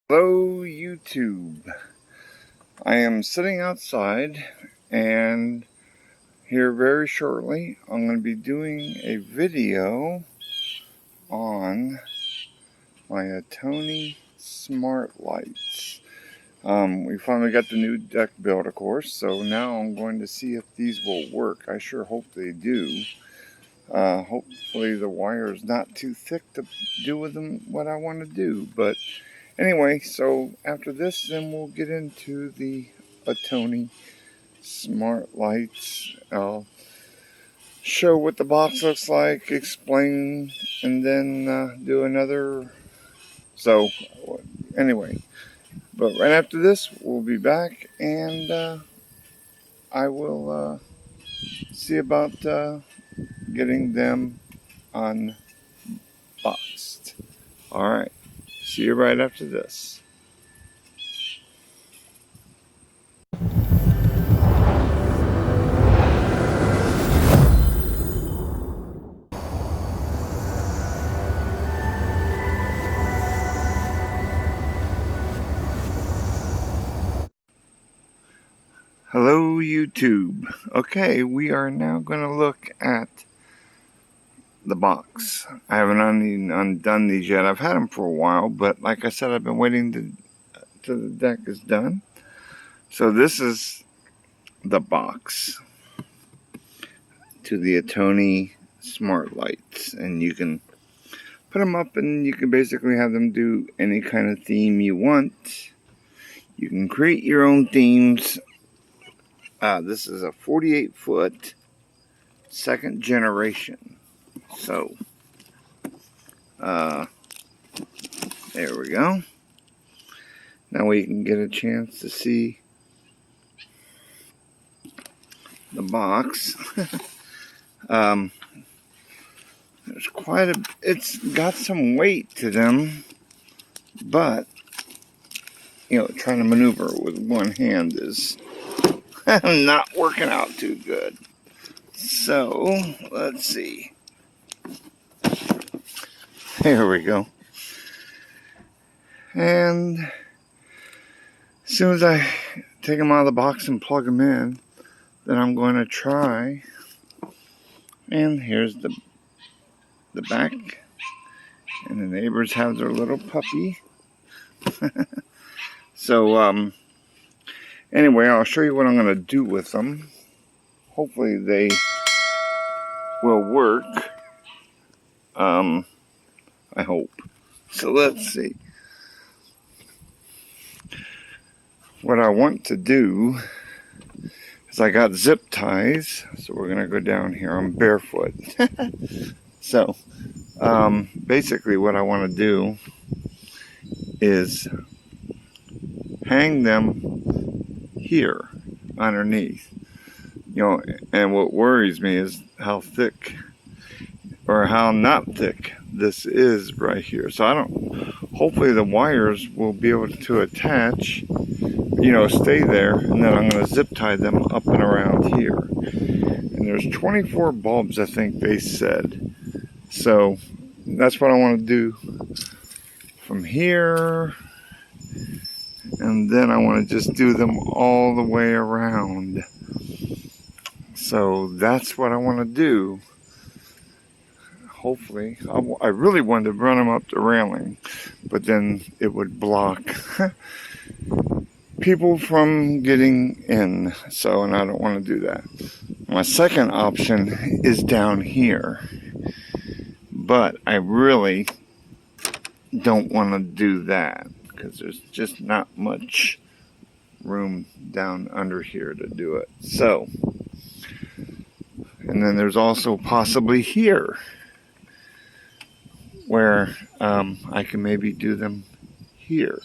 Hello YouTube. I am sitting outside, and here very shortly I'm going to be doing a video on my Atomi smart lights. We finally got the new deck built, of course, so now I'm going to see if these will work. I sure hope they do. Hopefully the wire is not too thick to do with them what I want to do, but anyway, so after this, then we'll get into the Atomi smart lights. I'll show what the box looks like, explain, and then do another. So anyway, but right after this, we'll be back, and I will see about getting them unboxed. All right, see you right after this. Hello YouTube. Okay, we are now going to look at the box. I haven't undone these yet. I've had them for a while, but like I said, I've been waiting till the deck is done. So this is the box to the Atomi smart lights, and you can put them up and you can basically have them do any kind of theme you want. You can create your own themes. This is a 48-foot second generation. So, there we go. Now we can get a chance to see the box. There's it's got some weight to them, but, you know, trying to maneuver with one hand is not working out too good. So, let's see. There we go. And as soon as I take them out of the box and plug them in, then I'm going to try. And here's the back. And the neighbors have their little puppy. So, anyway, I'll show you what I'm going to do with them. Hopefully they will work. I hope. So let's see. What I want to do is I got zip ties. So we're going to go down here. I'm barefoot. So basically what I want to do is hang them here underneath. You know, and what worries me is how thick or how not thick this is right here. So hopefully the wires will be able to attach, you know, stay there, and then I'm going to zip tie them up and around here. And there's 24 bulbs, I think they said. So that's what I want to do from here. And then I want to just do them all the way around. So that's what I want to do. Hopefully, I really wanted to run them up the railing, but then it would block people from getting in. So, and I don't want to do that. My second option is down here, but I really don't want to do that because there's just not much room down under here to do it. So, and then there's also possibly here where I can maybe do them here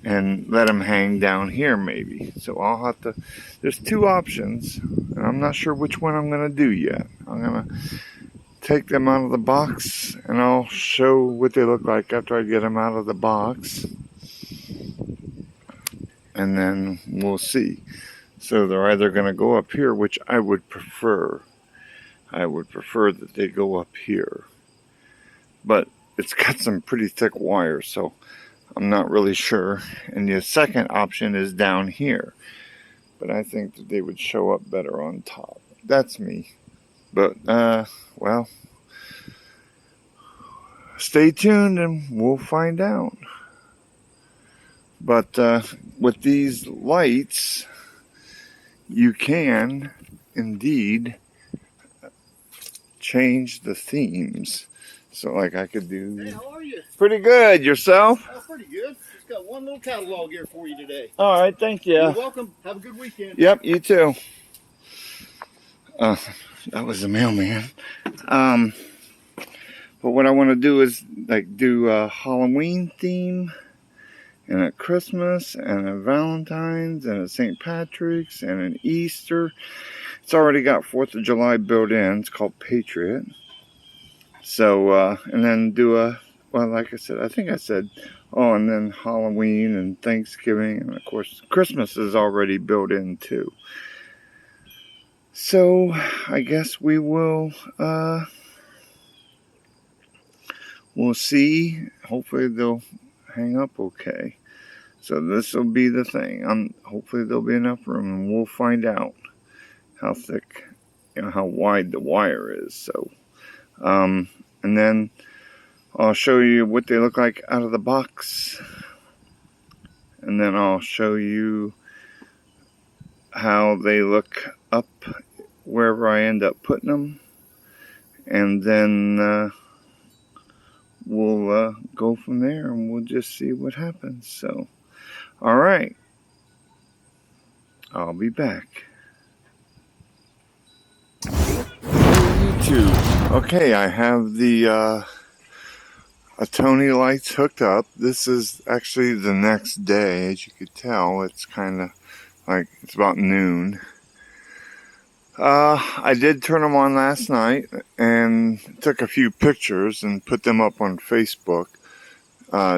and let them hang down here maybe. So I'll have to, there's two options, and I'm not sure which one I'm going to do yet. I'm going to take them out of the box, and I'll show what they look like after I get them out of the box. And then we'll see. So they're either going to go up here, which I would prefer. I would prefer that they go up here. But it's got some pretty thick wires, so I'm not really sure. And the second option is down here. But I think that they would show up better on top. That's me. But, well, stay tuned and we'll find out. But with these lights, you can indeed change the themes. So like I could do... Hey, how are you? Pretty good. Yourself? Oh, pretty good. Just got one little catalog here for you today. All right, thank you. You're welcome. Have a good weekend. Yep, you too. That was the mailman. But what I want to do is like do a Halloween theme, and a Christmas, and a Valentine's, and a St. Patrick's, and an Easter. It's already got 4th of July built in. It's called Patriot. So, and then do a, well, like I said, I think I said, oh, and then Halloween and Thanksgiving, and of course, Christmas is already built in too. So, I guess we will, we'll see. Hopefully they'll hang up okay. So this will be the thing. Hopefully there'll be enough room, and we'll find out how thick, how wide the wire is. So, and then I'll show you what they look like out of the box, and then I'll show you how they look up wherever I end up putting them, and then we'll go from there, and we'll just see what happens. So, all right, I'll be back. YouTube. Okay, I have the Atomi lights hooked up. This is actually the next day. As you could tell, it's kind of like it's about noon. I did turn them on last night and took a few pictures and put them up on Facebook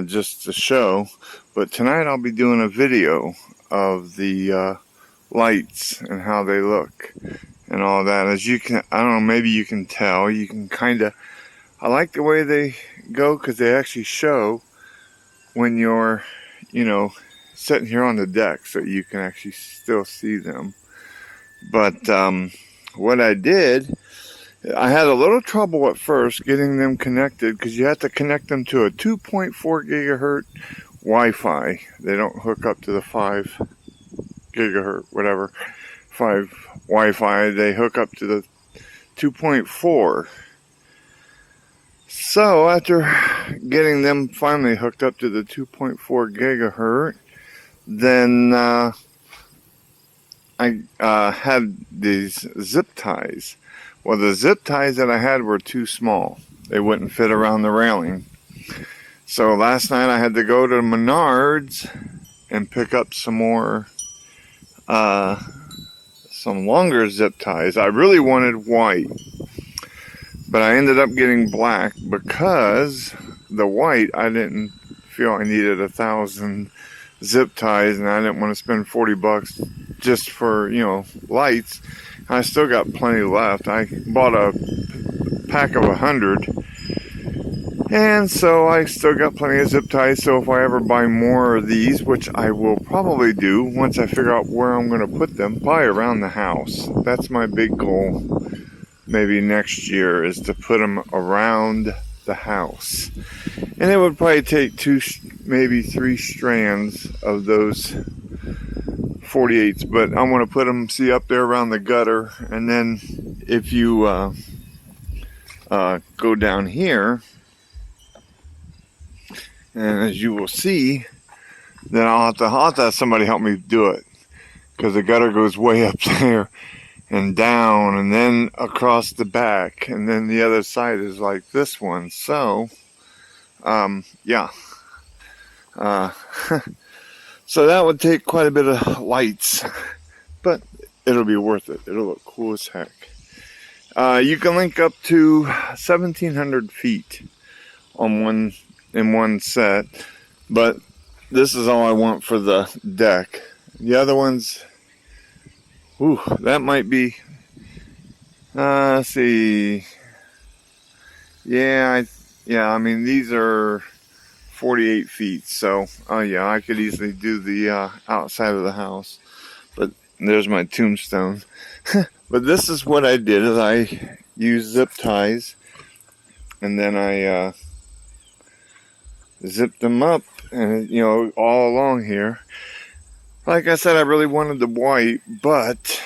just to show. But tonight I'll be doing a video of the lights and how they look and all that. As you can, I don't know, maybe you can tell. You can kind of, I like the way they go because they actually show when you're, you know, sitting here on the deck, so you can actually still see them. But what I did, I had a little trouble at first getting them connected because you have to connect them to a 2.4 gigahertz Wi-Fi. They don't hook up to the 5 gigahertz, whatever, 5 Wi-Fi. They hook up to the 2.4. So after getting them finally hooked up to the 2.4 gigahertz, then I had these zip ties. Well, the zip ties that I had were too small. They wouldn't fit around the railing. So last night I had to go to Menards and pick up some more, some longer zip ties. I really wanted white, but I ended up getting black because the white, I didn't feel I needed 1,000 zip ties, and I didn't want to spend $40 just for, you know, lights. I still got plenty left. I bought a pack of 100, and so I still got plenty of zip ties. So if I ever buy more of these, which I will probably do once I figure out where I'm going to put them, probably around the house. That's my big goal. Maybe next year is to put them around the house, and it would probably take 2, maybe 3 strands of those 48s, but I want to put them, see, up there around the gutter. And then if you go down here, and as you will see, then I'll have to have somebody help me do it, because the gutter goes way up there and down and then across the back, and then the other side is like this one. So yeah, so that would take quite a bit of lights, but it'll be worth it. It'll look cool as heck. You can link up to 1,700 feet on one set, but this is all I want for the deck. The other ones, ooh, that might be, let's see, yeah, I mean, these are 48 feet. So, oh yeah, I could easily do the outside of the house. But there's my tombstone. But this is what I did, is I used zip ties, and then I zipped them up, and you know, all along here. Like I said, I really wanted the white, but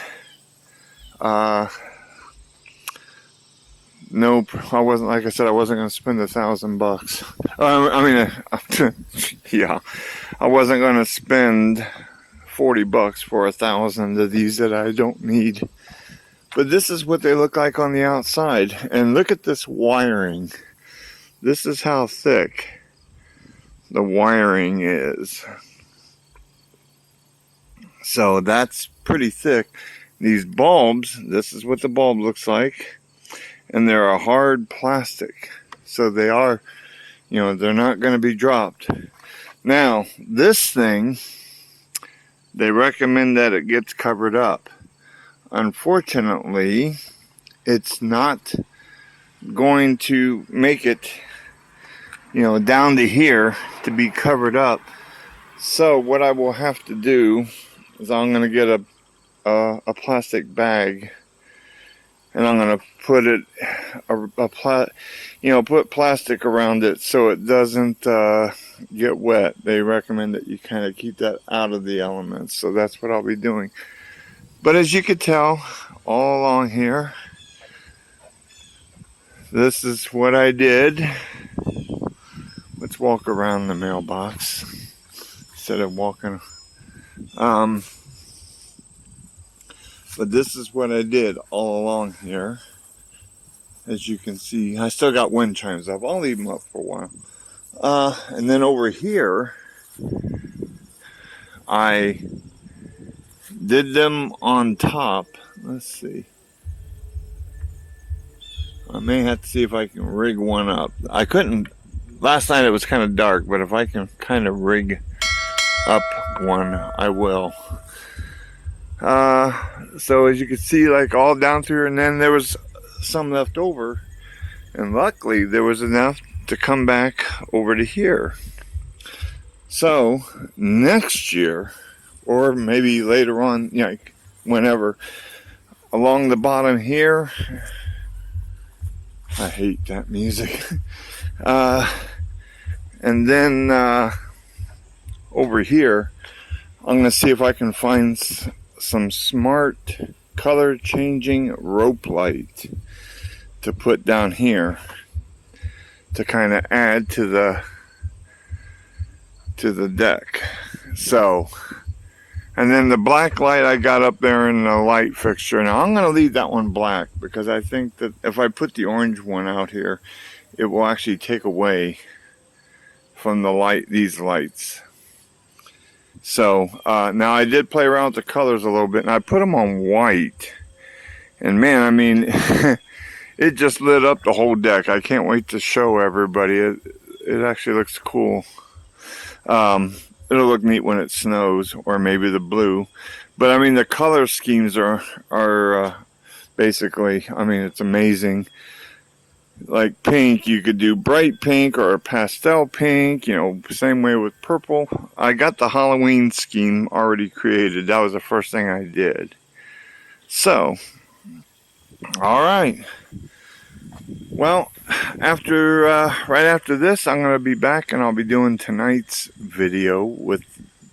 nope, I wasn't. Like I said, I wasn't going to spend $1,000. Yeah, I wasn't going to spend $40 for 1,000 of these that I don't need. But this is what they look like on the outside, and look at this wiring. This is how thick the wiring is. So that's pretty thick. These bulbs, this is what the bulb looks like, and they're a hard plastic, so they are, you know, they're not going to be dropped. Now this thing, they recommend that it gets covered up. Unfortunately, it's not going to make it, you know, down to here to be covered up. So what I will have to do is I'm going to get a plastic bag, and I'm going to put it put plastic around it so it doesn't get wet. They recommend that you kind of keep that out of the elements. So that's what I'll be doing. But as you could tell, all along here, this is what I did. Let's walk around the mailbox instead of walking. But this is what I did all along here. As you can see, I still got wind chimes up. I'll leave them up for a while. And then over here, I did them on top. Let's see. I may have to see if I can rig one up. I couldn't. Last night it was kind of dark, but if I can kind of rig up one, I will. So as you can see, like all down through, and then there was some left over, and luckily there was enough to come back over to here. So next year, or maybe later on, you know, whenever, along the bottom here, I hate that music. And then over here, I'm going to see if I can find some smart color changing rope light to put down here to kind of add to the deck. So, and then the black light I got up there in the light fixture. Now I'm going to leave that one black because I think that if I put the orange one out here, it will actually take away from the light, these lights. So now I did play around with the colors a little bit, and I put them on white, and man, I mean, it just lit up the whole deck. I can't wait to show everybody. It actually looks cool. It'll look neat when it snows, or maybe the blue. But I mean, the color schemes are basically, I mean, it's amazing. Like pink, you could do bright pink or a pastel pink, you know, same way with purple. I got the Halloween scheme already created. That was the first thing I did. So, all right. Well, right after this, I'm going to be back, and I'll be doing tonight's video with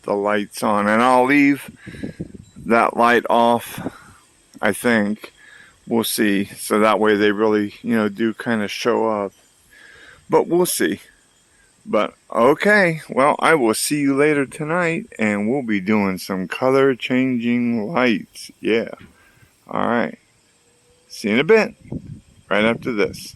the lights on, and I'll leave that light off, I think. We'll see. So that way they really, you know, do kind of show up. But we'll see. But okay, well, I will see you later tonight, and we'll be doing some color changing lights. Yeah. All right. See you in a bit. Right after this.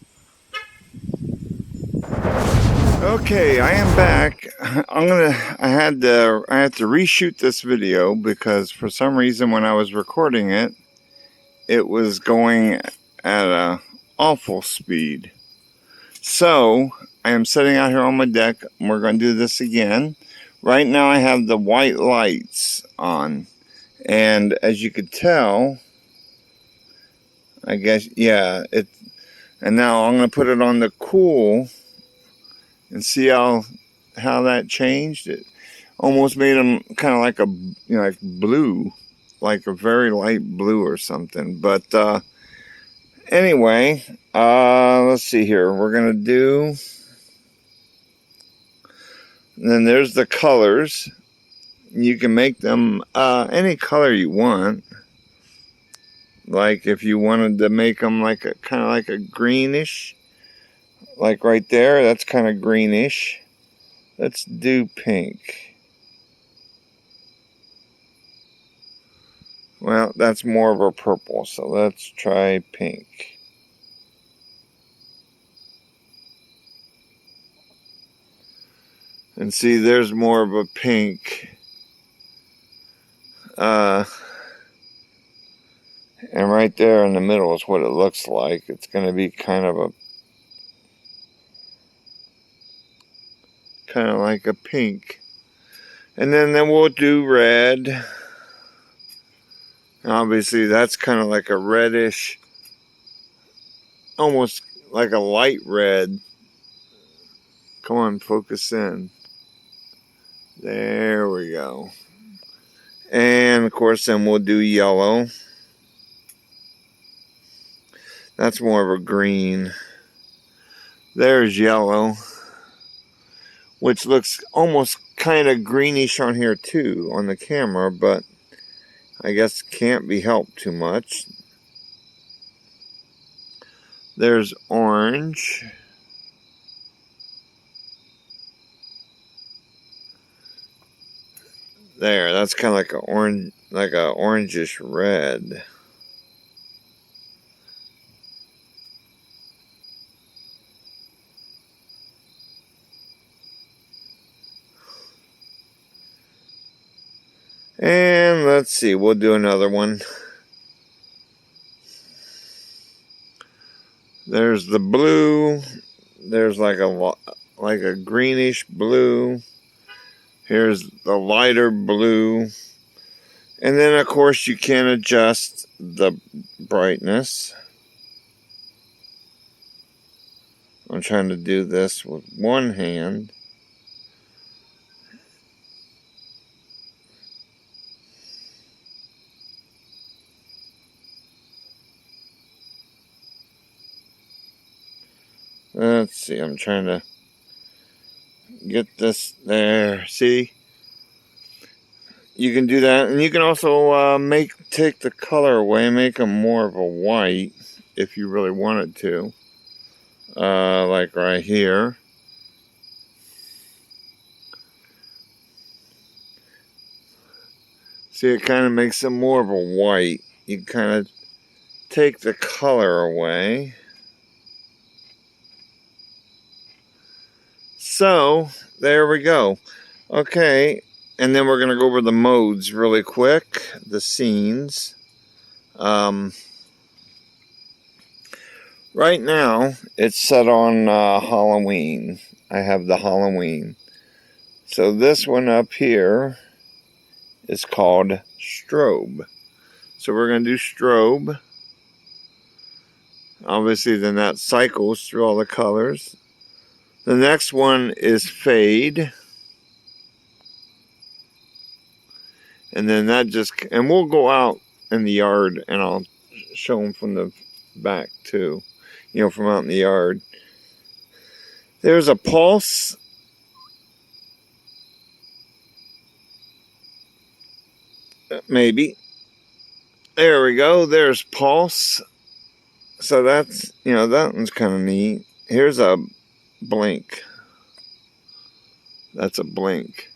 Okay, I am back. I had to reshoot this video because for some reason when I was recording it, it was going at an awful speed. So I am sitting out here on my deck, and we're going to do this again. Right now I have the white lights on, and as you could tell, I guess, yeah, and now I'm going to put it on the cool and see how how that changed. It almost made them kind of like a, like blue, like a very light blue or something. But anyway, let's see here. We're gonna do. And then there's the colors. You can make them any color you want. Like if you wanted to make them like a kind of like a greenish, like right there, that's kind of greenish. Let's do pink. Well, that's more of a purple, so let's try pink. And see, there's more of a pink. And right there in the middle is what it looks like. It's going to be kind of like a pink. And then we'll do red. Obviously, that's kind of like a reddish, almost like a light red. Come on, focus in. There we go. And of course, then we'll do yellow. That's more of a green. There's yellow, which looks almost kind of greenish on here too on the camera, but I guess can't be helped too much. There's orange. There, that's kind of like a orange, like a orangish red. And let's see, we'll do another one. There's the blue. There's like a greenish blue. Here's the lighter blue. And then of course you can adjust the brightness. I'm trying to do this with one hand. Let's see, I'm trying to get this there. See? You can do that, and you can also take the color away and make them more of a white if you really wanted to. Like right here. See, it kind of makes them more of a white. You kind of take the color away. So, there we go. Okay, and then we're going to go over the modes really quick. The scenes. Right now, it's set on Halloween. I have the Halloween. So this one up here is called strobe. So we're going to do strobe. Obviously, then that cycles through all the colors. The next one is fade. And then that just, and we'll go out in the yard and I'll show them from the back too. You know, from out in the yard. There's a pulse. Maybe. There we go. There's pulse. So that's, that one's kind of neat. Here's a blink. That's a blink.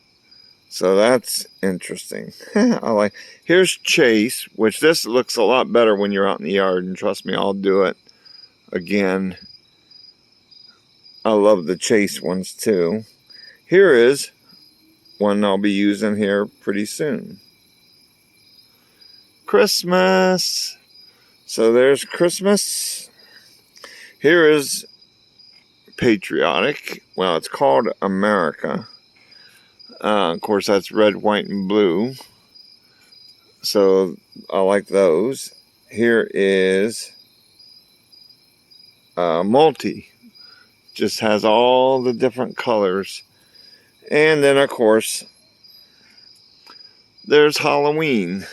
So that's interesting. I like. Here's chase, which this looks a lot better when you're out in the yard, and trust me, I'll do it again. I love the chase ones too. Here is one I'll be using here pretty soon. Christmas. So there's Christmas. Here is patriotic. Well, it's called America. Of course, that's red, white, and blue. So I like those. Here is multi. Just has all the different colors. And then, of course, there's Halloween.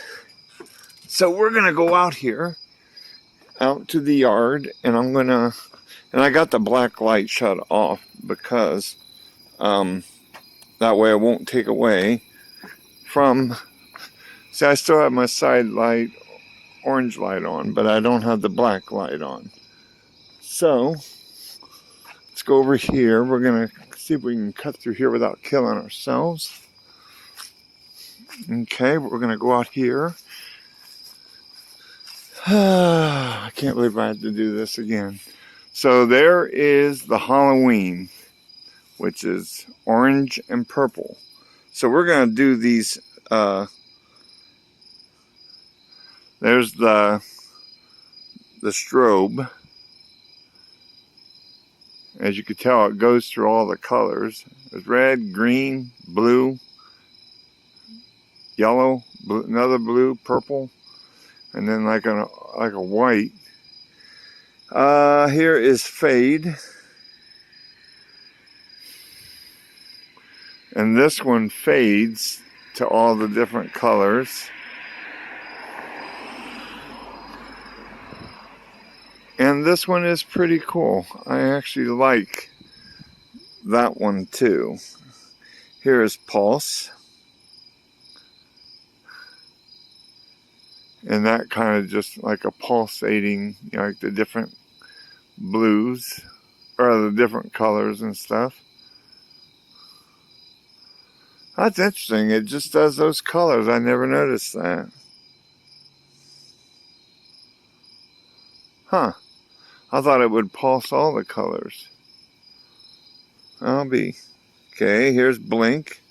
So we're going to go out here, out to the yard, and and I got the black light shut off because that way it won't take away from, see, I still have my side light, orange light on, but I don't have the black light on. So, let's go over here. We're going to see if we can cut through here without killing ourselves. Okay, we're going to go out here. I can't believe I had to do this again. So there is the Halloween, which is orange and purple. So we're going to do these, there's the strobe. As you can tell, it goes through all the colors. There's red, green, blue, yellow, blue, another blue, purple, and then like a white. Here is fade. And this one fades to all the different colors. And this one is pretty cool. I actually like that one too. Here is pulse. And that kind of just like a pulsating, you know, like the different blues or the different colors and stuff. That's interesting. It just does those colors. I never noticed that. Huh. I thought it would pulse all the colors. I'll be. Okay, here's blink.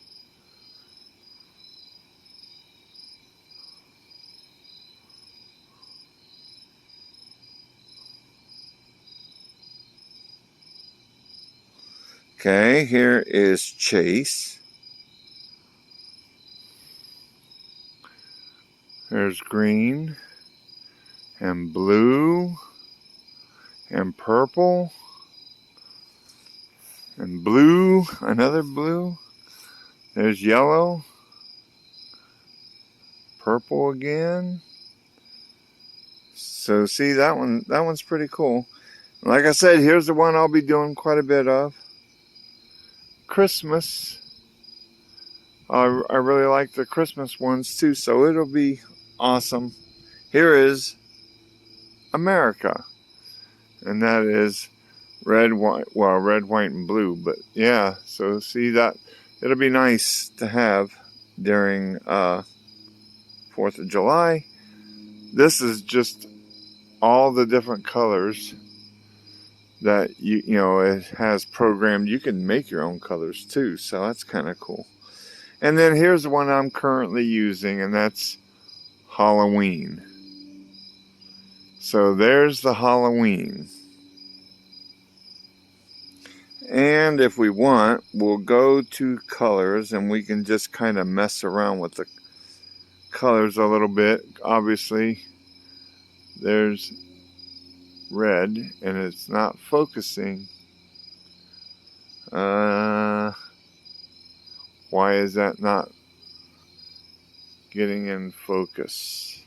Okay, here is chase. There's green and blue and purple and blue, another blue. There's yellow, purple again. So see, that one's pretty cool. Like I said, here's the one I'll be doing quite a bit of. Christmas. I really like the Christmas ones too, so it'll be awesome. Here is America. And that is red, white, well, red, white, and blue. But yeah, so see that, it'll be nice to have during 4th of July. This is just all the different colors that you know it has programmed. You can make your own colors too, so that's kind of cool. And then here's the one I'm currently using, and that's Halloween. So there's the Halloween. And if we want, we'll go to colors and we can just kind of mess around with the colors a little bit. Obviously, there's red and it's not focusing. Why is that not getting in focus?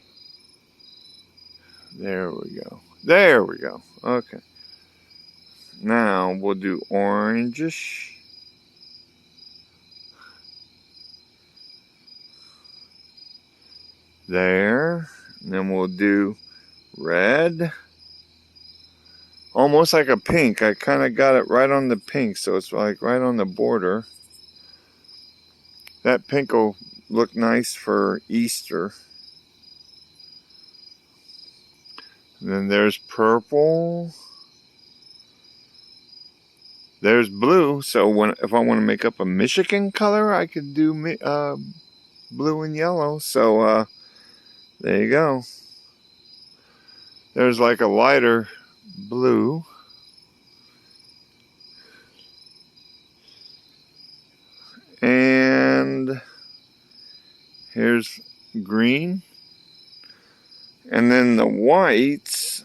There we go. There we go. Okay. Now we'll do orangish. There. And then we'll do red. Almost like a pink. I kind of got it right on the pink, so it's like right on the border. That pink will look nice for Easter. And then there's purple. There's blue. So if I want to make up a Michigan color, I could do blue and yellow. So there you go. There's like a lighter blue. And here's green. And then the whites,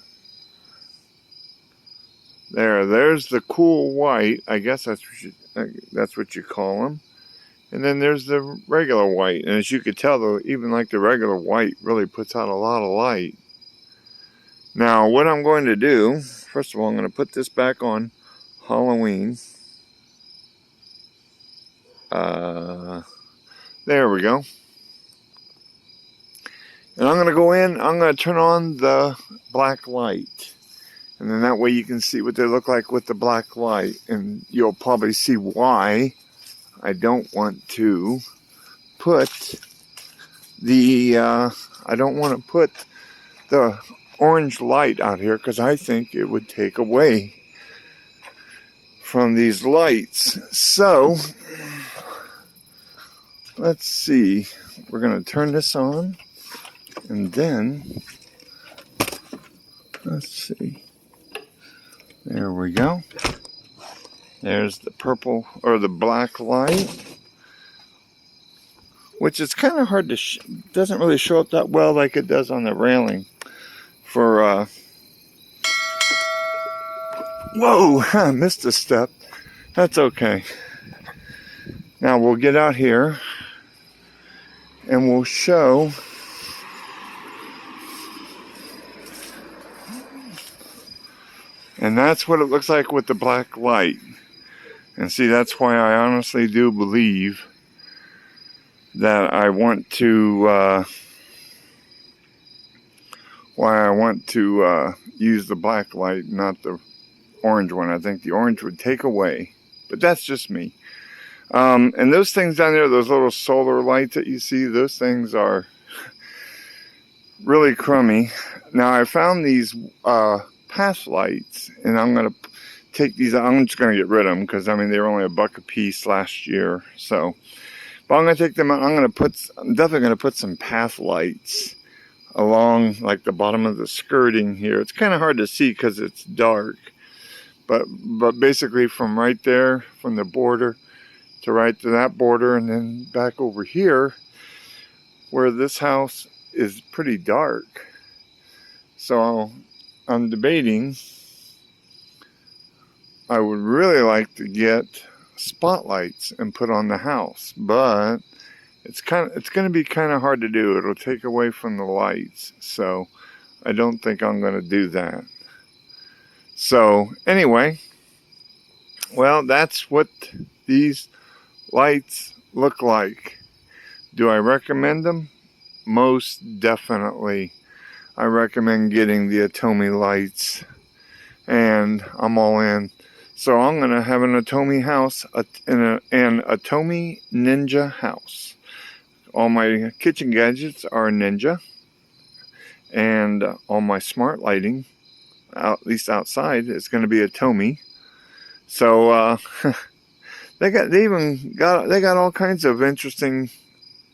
there's the cool white. I guess that's what you call them. And then there's the regular white. And as you could tell, though, even like the regular white really puts out a lot of light. Now, what I'm going to do, first of all, I'm going to put this back on Halloween. There we go. And I'm going to go in, I'm going to turn on the black light. And then that way you can see what they look like with the black light. And you'll probably see why I don't want to put the, orange light out here, because I think it would take away from these lights. So, let's see. We're going to turn this on. And then, let's see. There we go. There's the purple, or the black light. Which is kind of hard to, doesn't really show up that well like it does on the railing. For, whoa, I missed a step. That's okay. Now we'll get out here and we'll show and that's what it looks like with the black light. And see, that's why I honestly do believe that I want to use the black light, not the orange one. I think the orange would take away, but that's just me. And those things down there, those little solar lights that you see, those things are really crummy. Now I found these path lights, and I'm gonna take these. I'm just gonna get rid of them because I mean they were only $1 a piece last year. So, but I'm gonna take them out. I'm definitely gonna put some path lights along like the bottom of the skirting here. It's kind of hard to see because it's dark, but basically from right there, from the border to right to that border, and then back over here where this house is pretty dark. So I'm debating, I would really like to get spotlights and put on the house, but it's going to be kind of hard to do. It'll take away from the lights, so I don't think I'm going to do that. So anyway, well, that's what these lights look like. Do I recommend them? Most definitely. I recommend getting the Atomi lights, and I'm all in. So I'm going to have an Atomi house, an Atomi Ninja house. All my kitchen gadgets are Ninja, and all my smart lighting, at least outside, is going to be Atomi. So they got all kinds of interesting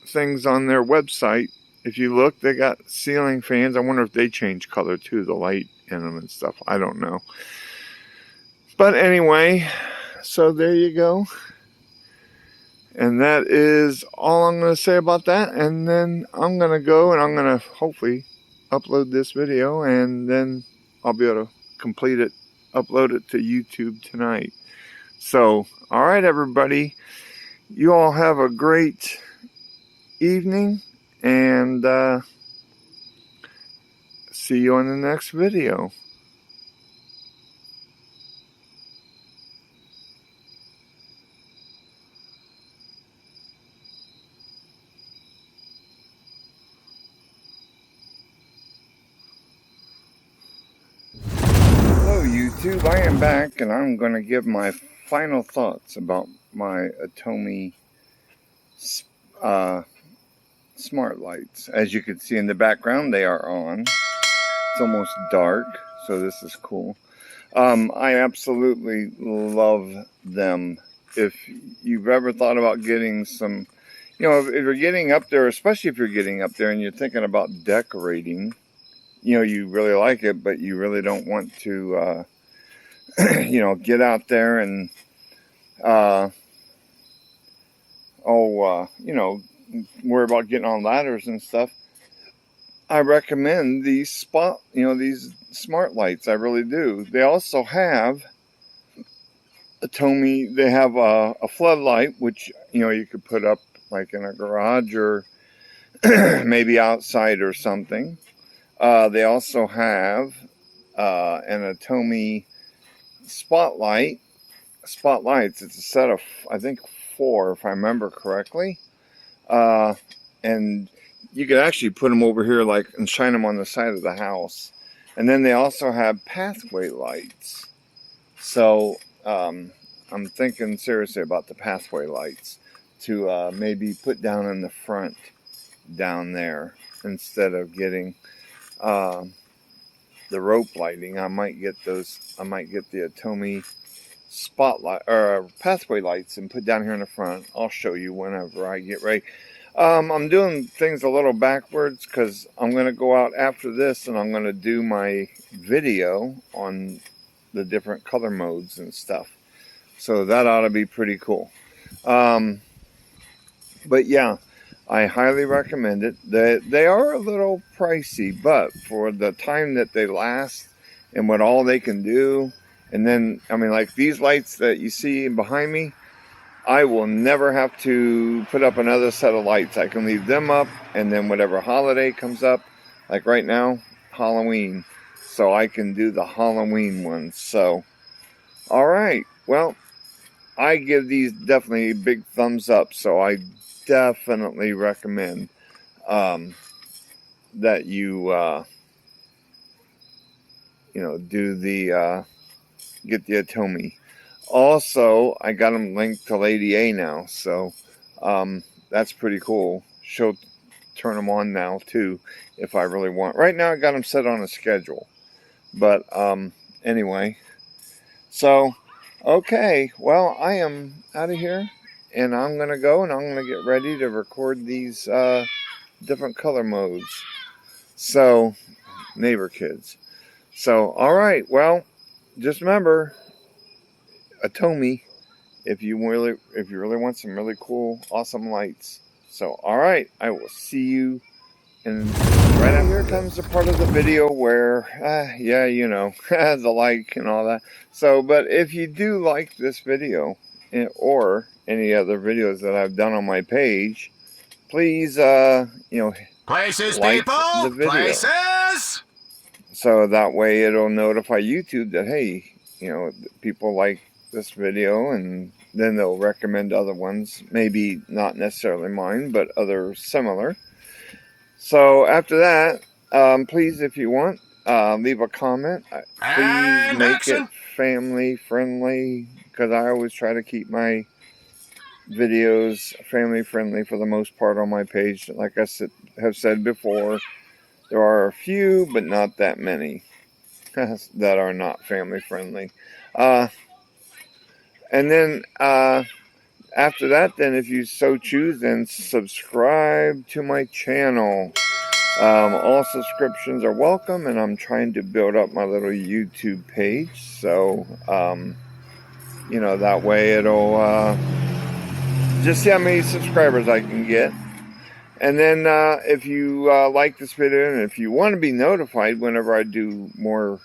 things on their website. If you look, they got ceiling fans. I wonder if they change color too, the light in them and stuff. I don't know. But anyway, so there you go. And that is all I'm going to say about that. And then I'm going to go and I'm going to hopefully upload this video, and then I'll be able to complete it, upload it to YouTube tonight. So, all right, everybody. You all have a great evening, and see you on the next video. Hello YouTube, I am back, and I'm going to give my final thoughts about my Atomi smart lights. As you can see in the background, they are on. It's almost dark, so this is cool. I absolutely love them. If you've ever thought about getting some, if you're getting up there, especially if you're getting up there and you're thinking about decorating, you really like it, but you really don't want to, get out there and, worry about getting on ladders and stuff. I recommend these these smart lights. I really do. They also have Atomi, they have a floodlight, which, you know, you could put up like in a garage or maybe outside or something. They also have an Atomi spotlights. It's a set of, I think, 4, if I remember correctly. And you could actually put them over here like and shine them on the side of the house. And then they also have pathway lights. So I'm thinking seriously about the pathway lights to maybe put down in the front down there instead of getting the rope lighting. I might get the Atomi spotlight or pathway lights and put down here in the front. I'll show you whenever I get ready. I'm doing things a little backwards because I'm going to go out after this and I'm going to do my video on the different color modes and stuff. So that ought to be pretty cool. But yeah, I highly recommend it. They are a little pricey, but for the time that they last and what all they can do, and then, I mean, like these lights that you see behind me, I will never have to put up another set of lights. I can leave them up, and then whatever holiday comes up, like right now, Halloween, so I can do the Halloween ones. So, all right, well, I give these definitely big thumbs up, so I definitely recommend that you do the get the Atomi. Also, I got them linked to Lady A now, so that's pretty cool. She'll turn them on now too if I really want. Right now I got them set on a schedule, but anyway, so okay, well, I am out of here and I'm gonna go and I'm gonna get ready to record these different color modes. So, neighbor kids. So, all right, well, just remember, Atomi, if you really want some really cool, awesome lights. So, all right, I will see you. And right out here comes the part of the video where, yeah, you know, the like and all that. So, but if you do like this video or any other videos that I've done on my page, please, Places, like people, the video. places. So that way it'll notify YouTube that, hey, people like this video, and then they'll recommend other ones. Maybe not necessarily mine, but other similar. So after that, please, if you want, leave a comment. Please And make action. it family friendly, because I always try to keep my videos family friendly for the most part on my page. Like I have said before, there are a few, but not that many that are not family friendly. And then after that, then if you so choose, then subscribe to my channel. All subscriptions are welcome, and I'm trying to build up my little YouTube page, so that way it'll just see how many subscribers I can get. And then if you like this video, and if you want to be notified whenever I do more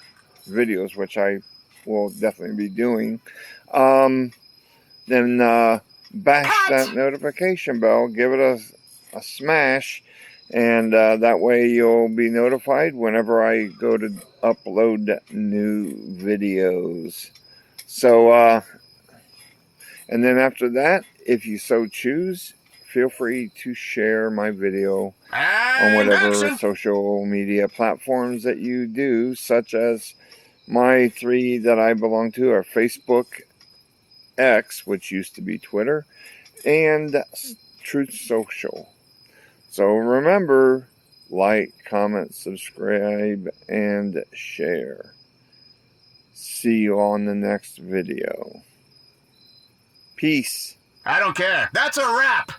videos, which I will definitely be doing, then bash that notification bell, give it a smash, and that way you'll be notified whenever I go to upload new videos. So, and then after that, if you so choose, feel free to share my video on whatever social media platforms that you do, such as my 3 that I belong to are Facebook, X, which used to be Twitter, and Truth Social. So remember, like, comment, subscribe, and share. See you on the next video. Peace. I don't care. That's a wrap.